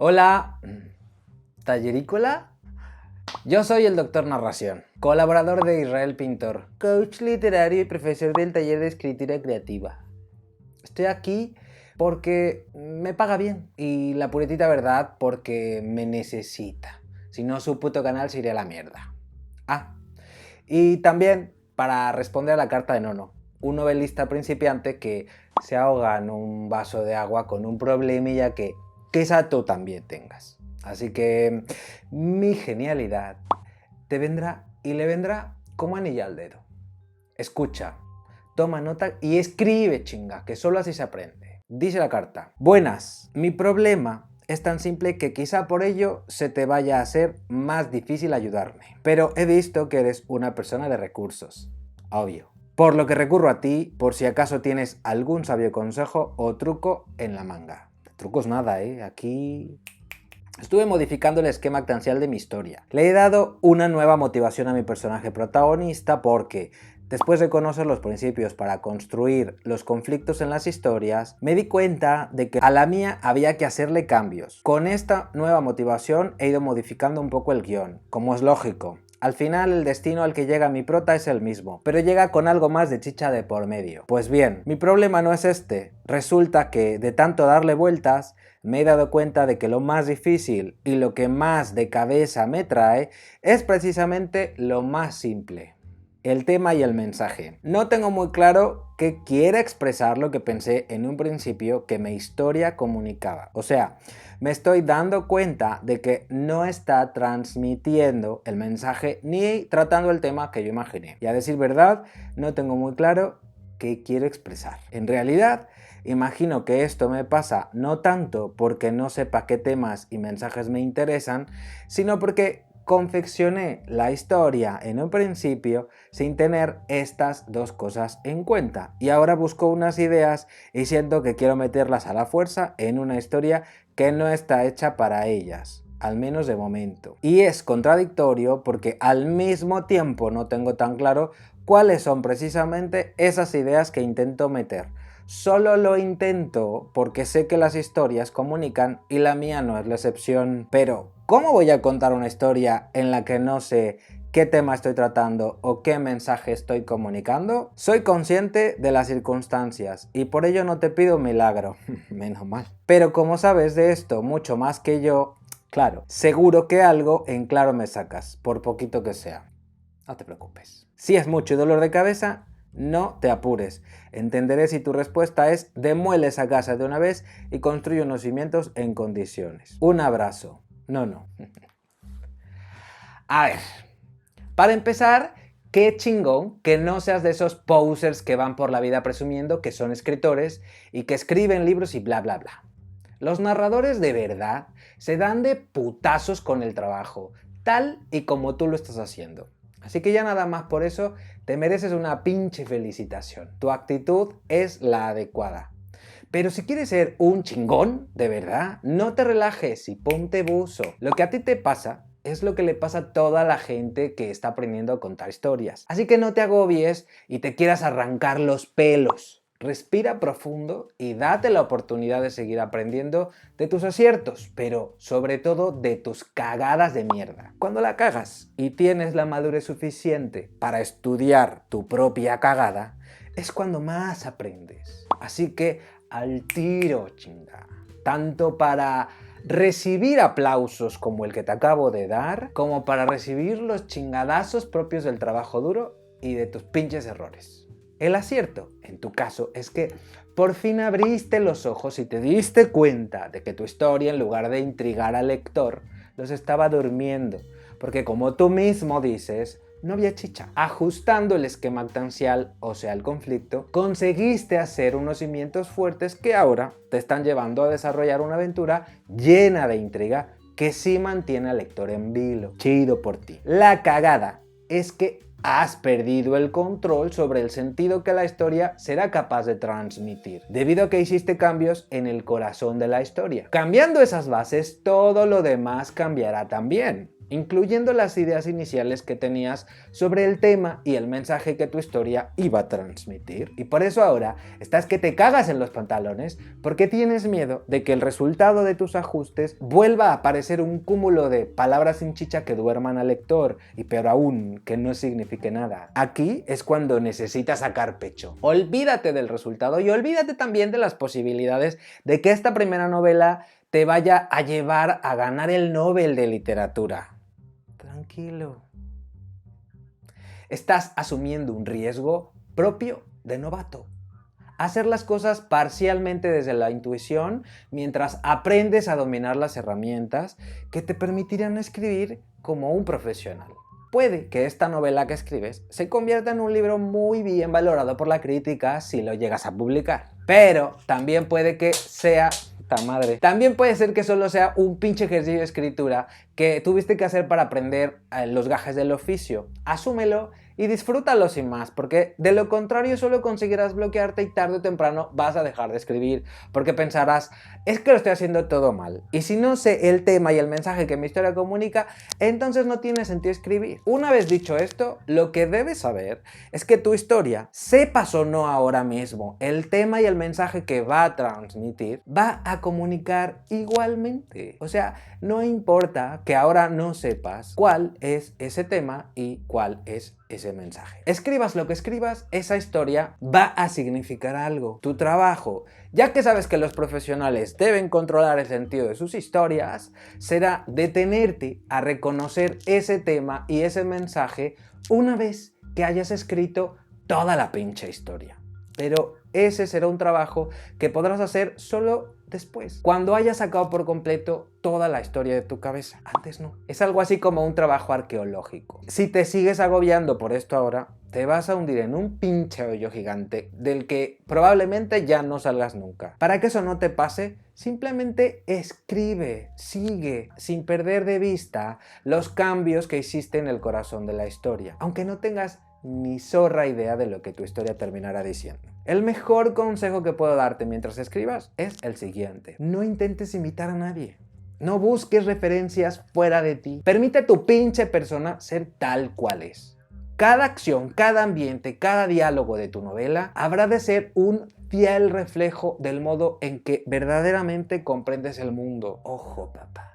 Hola, ¿tallerícola? Yo soy el Dr. Narración, colaborador de Israel Pintor, coach literario y profesor del taller de escritura creativa. Estoy aquí porque me paga bien y la puritita verdad porque me necesita. Si no, su puto canal se iría a la mierda. Y también para responder a la carta de Nono, un novelista principiante que se ahoga en un vaso de agua con un problemilla que quizá tú también tengas. Así que mi genialidad te vendrá y le vendrá como anillo al dedo. Escucha, toma nota y escribe, chinga, que solo así se aprende. Dice la carta: buenas, mi problema es tan simple que quizá por ello se te vaya a hacer más difícil ayudarme. Pero he visto que eres una persona de recursos, obvio. Por lo que recurro a ti por si acaso tienes algún sabio consejo o truco en la manga. Trucos nada, aquí estuve modificando el esquema actancial de mi historia. Le he dado una nueva motivación a mi personaje protagonista porque, después de conocer los principios para construir los conflictos en las historias, me di cuenta de que a la mía había que hacerle cambios. Con esta nueva motivación he ido modificando un poco el guión, como es lógico. Al final el destino al que llega mi prota es el mismo, pero llega con algo más de chicha de por medio. Pues bien, mi problema no es este. Resulta que, de tanto darle vueltas, me he dado cuenta de que lo más difícil y lo que más de cabeza me trae es precisamente lo más simple: el tema y el mensaje. No tengo muy claro qué quiere expresar lo que pensé en un principio que mi historia comunicaba. O sea, me estoy dando cuenta de que no está transmitiendo el mensaje ni tratando el tema que yo imaginé. Y a decir verdad, no tengo muy claro qué quiero expresar. En realidad, imagino que esto me pasa no tanto porque no sepa qué temas y mensajes me interesan, sino porque confeccioné la historia en un principio sin tener estas dos cosas en cuenta, y ahora busco unas ideas y siento que quiero meterlas a la fuerza en una historia que no está hecha para ellas, al menos de momento. Y es contradictorio porque al mismo tiempo no tengo tan claro cuáles son precisamente esas ideas que intento meter. Solo lo intento porque sé que las historias comunican y la mía no es la excepción. Pero, ¿cómo voy a contar una historia en la que no sé qué tema estoy tratando o qué mensaje estoy comunicando? Soy consciente de las circunstancias y por ello no te pido un milagro, menos mal. Pero como sabes de esto mucho más que yo, claro, seguro que algo en claro me sacas, por poquito que sea. No te preocupes. Si es mucho dolor de cabeza, no te apures. Entenderé si tu respuesta es: demuele esa casa de una vez y construye unos cimientos en condiciones. Un abrazo. No. A ver, para empezar, qué chingón que no seas de esos posers que van por la vida presumiendo que son escritores y que escriben libros y bla bla bla. Los narradores de verdad se dan de putazos con el trabajo, tal y como tú lo estás haciendo. Así que ya nada más por eso te mereces una pinche felicitación. Tu actitud es la adecuada. Pero si quieres ser un chingón, de verdad, no te relajes y ponte buzo. Lo que a ti te pasa es lo que le pasa a toda la gente que está aprendiendo a contar historias. Así que no te agobies y te quieras arrancar los pelos. Respira profundo y date la oportunidad de seguir aprendiendo de tus aciertos, pero sobre todo de tus cagadas de mierda. Cuando la cagas y tienes la madurez suficiente para estudiar tu propia cagada, es cuando más aprendes. Así que al tiro, chinga. Tanto para recibir aplausos como el que te acabo de dar, como para recibir los chingadazos propios del trabajo duro y de tus pinches errores. El acierto, en tu caso, es que por fin abriste los ojos y te diste cuenta de que tu historia, en lugar de intrigar al lector, los estaba durmiendo. Porque, como tú mismo dices, no había chicha. Ajustando el esquema actancial, o sea, el conflicto, conseguiste hacer unos cimientos fuertes que ahora te están llevando a desarrollar una aventura llena de intriga que sí mantiene al lector en vilo. Chido por ti. La cagada es que has perdido el control sobre el sentido que la historia será capaz de transmitir, debido a que hiciste cambios en el corazón de la historia. Cambiando esas bases, todo lo demás cambiará también. incluyendo las ideas iniciales que tenías sobre el tema y el mensaje que tu historia iba a transmitir. Y por eso ahora estás que te cagas en los pantalones porque tienes miedo de que el resultado de tus ajustes vuelva a parecer un cúmulo de palabras sin chicha que duerman al lector y peor aún, que no signifique nada. Aquí es cuando necesitas sacar pecho. Olvídate del resultado y olvídate también de las posibilidades de que esta primera novela te vaya a llevar a ganar el Nobel de Literatura. Tranquilo. Estás asumiendo un riesgo propio de novato. Hacer las cosas parcialmente desde la intuición mientras aprendes a dominar las herramientas que te permitirán escribir como un profesional. Puede que esta novela que escribes se convierta en un libro muy bien valorado por la crítica si lo llegas a publicar. Pero también puede que sea... madre. También puede ser que solo sea un pinche ejercicio de escritura que tuviste que hacer para aprender los gajes del oficio. Asúmelo y disfrútalo sin más, porque de lo contrario solo conseguirás bloquearte y tarde o temprano vas a dejar de escribir, porque pensarás, es que lo estoy haciendo todo mal, y si no sé el tema y el mensaje que mi historia comunica, entonces no tiene sentido escribir. Una vez dicho esto, lo que debes saber es que tu historia, sepas o no ahora mismo, el tema y el mensaje que va a transmitir, va a comunicar igualmente. O sea, no importa que ahora no sepas cuál es ese tema y cuál es ese mensaje. Escribas lo que escribas, esa historia va a significar algo. Tu trabajo, ya que sabes que los profesionales deben controlar el sentido de sus historias, será detenerte a reconocer ese tema y ese mensaje una vez que hayas escrito toda la pinche historia. Pero ese será un trabajo que podrás hacer solo después, cuando hayas sacado por completo toda la historia de tu cabeza. Antes no. Es algo así como un trabajo arqueológico. Si te sigues agobiando por esto ahora, te vas a hundir en un pinche hoyo gigante del que probablemente ya no salgas nunca. Para que eso no te pase, simplemente escribe, sigue, sin perder de vista los cambios que hiciste en el corazón de la historia, aunque no tengas ni zorra idea de lo que tu historia terminará diciendo. El mejor consejo que puedo darte mientras escribas es el siguiente: no intentes imitar a nadie. No busques referencias fuera de ti. Permite a tu pinche persona ser tal cual es. Cada acción, cada ambiente, cada diálogo de tu novela habrá de ser un fiel reflejo del modo en que verdaderamente comprendes el mundo. Ojo, papá.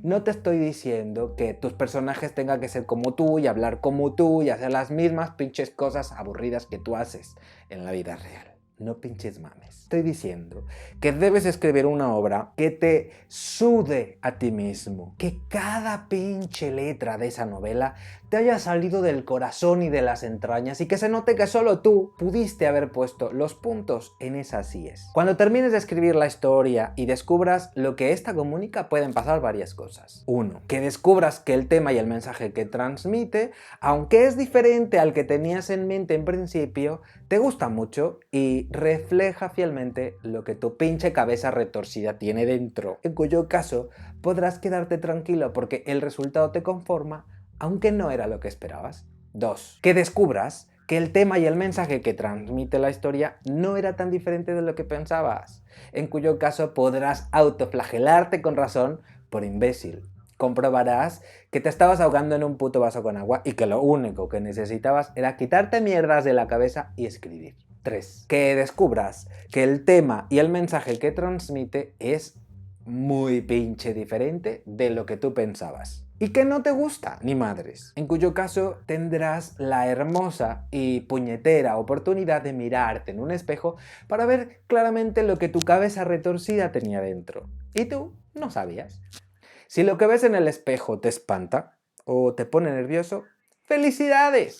No te estoy diciendo que tus personajes tengan que ser como tú y hablar como tú y hacer las mismas pinches cosas aburridas que tú haces en la vida real. No pinches mames. Estoy diciendo que debes escribir una obra que te sude a ti mismo. Que cada pinche letra de esa novela te haya salido del corazón y de las entrañas y que se note que solo tú pudiste haber puesto los puntos en esas íes. Cuando termines de escribir la historia y descubras lo que esta comunica, pueden pasar varias cosas. 1. Que descubras que el tema y el mensaje que transmite, aunque es diferente al que tenías en mente en principio, te gusta mucho y refleja fielmente lo que tu pinche cabeza retorcida tiene dentro, en cuyo caso podrás quedarte tranquilo porque el resultado te conforma, aunque no era lo que esperabas. 2. Que descubras que el tema y el mensaje que transmite la historia no era tan diferente de lo que pensabas, en cuyo caso podrás autoflagelarte con razón por imbécil. Comprobarás que te estabas ahogando en un puto vaso con agua y que lo único que necesitabas era quitarte mierdas de la cabeza y escribir. 3. Que descubras que el tema y el mensaje que transmite es muy pinche diferente de lo que tú pensabas. Y que no te gusta, ni madres. En cuyo caso tendrás la hermosa y puñetera oportunidad de mirarte en un espejo para ver claramente lo que tu cabeza retorcida tenía dentro. Y tú no sabías. Si lo que ves en el espejo te espanta o te pone nervioso, ¡felicidades!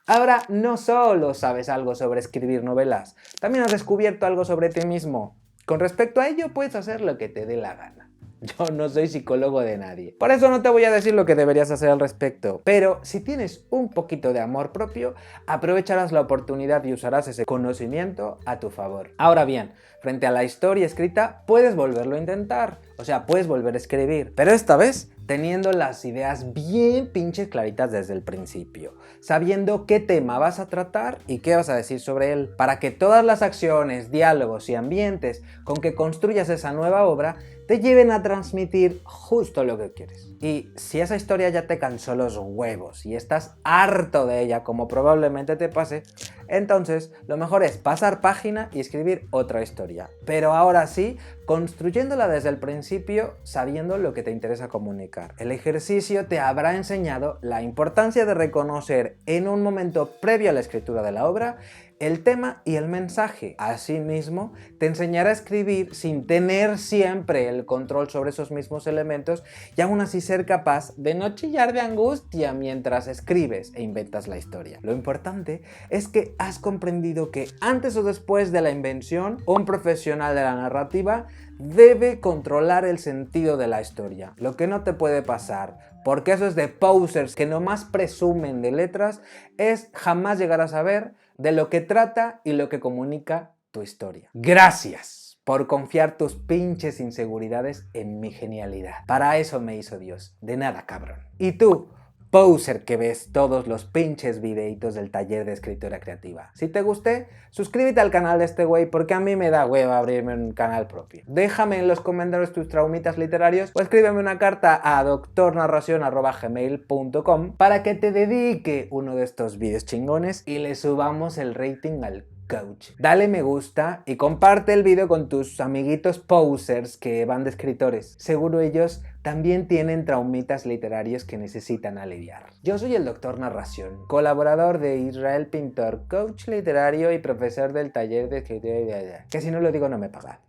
Ahora no solo sabes algo sobre escribir novelas, también has descubierto algo sobre ti mismo. Con respecto a ello puedes hacer lo que te dé la gana. Yo no soy psicólogo de nadie. Por eso no te voy a decir lo que deberías hacer al respecto. Pero si tienes un poquito de amor propio, aprovecharás la oportunidad y usarás ese conocimiento a tu favor. Ahora bien, frente a la historia escrita, puedes volverlo a intentar. O sea, puedes volver a escribir. Pero esta vez teniendo las ideas bien pinches claritas desde el principio, sabiendo qué tema vas a tratar y qué vas a decir sobre él, para que todas las acciones, diálogos y ambientes con que construyas esa nueva obra te lleven a transmitir justo lo que quieres. Y si esa historia ya te cansó los huevos y estás harto de ella, como probablemente te pase, entonces lo mejor es pasar página y escribir otra historia. Pero ahora sí, construyéndola desde el principio, sabiendo lo que te interesa comunicar. El ejercicio te habrá enseñado la importancia de reconocer en un momento previo a la escritura de la obra el tema y el mensaje. Asimismo, te enseñará a escribir sin tener siempre el control sobre esos mismos elementos y aún así ser capaz de no chillar de angustia mientras escribes e inventas la historia. Lo importante es que has comprendido que antes o después de la invención, un profesional de la narrativa debe controlar el sentido de la historia. Lo que no te puede pasar, porque eso es de posers que nomás presumen de letras, es jamás llegar a saber de lo que trata y lo que comunica tu historia. Gracias por confiar tus pinches inseguridades en mi genialidad. Para eso me hizo Dios. De nada, cabrón. Y tú, poser que ves todos los pinches videitos del taller de escritura creativa. Si te gusté, suscríbete al canal de este güey porque a mí me da hueva abrirme un canal propio. Déjame en los comentarios tus traumitas literarios o escríbeme una carta a doctornarracion@gmail.com para que te dedique uno de estos vídeos chingones y le subamos el rating al coach. Dale me gusta y comparte el video con tus amiguitos posers que van de escritores. Seguro ellos también tienen traumitas literarios que necesitan aliviar. Yo soy el Doctor Narración, colaborador de Israel Pintor, coach literario y profesor del taller de escritura, que si no lo digo no me pagan.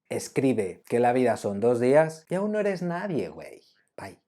Escribe, que la vida son 2 días y aún no eres nadie, güey. Bye.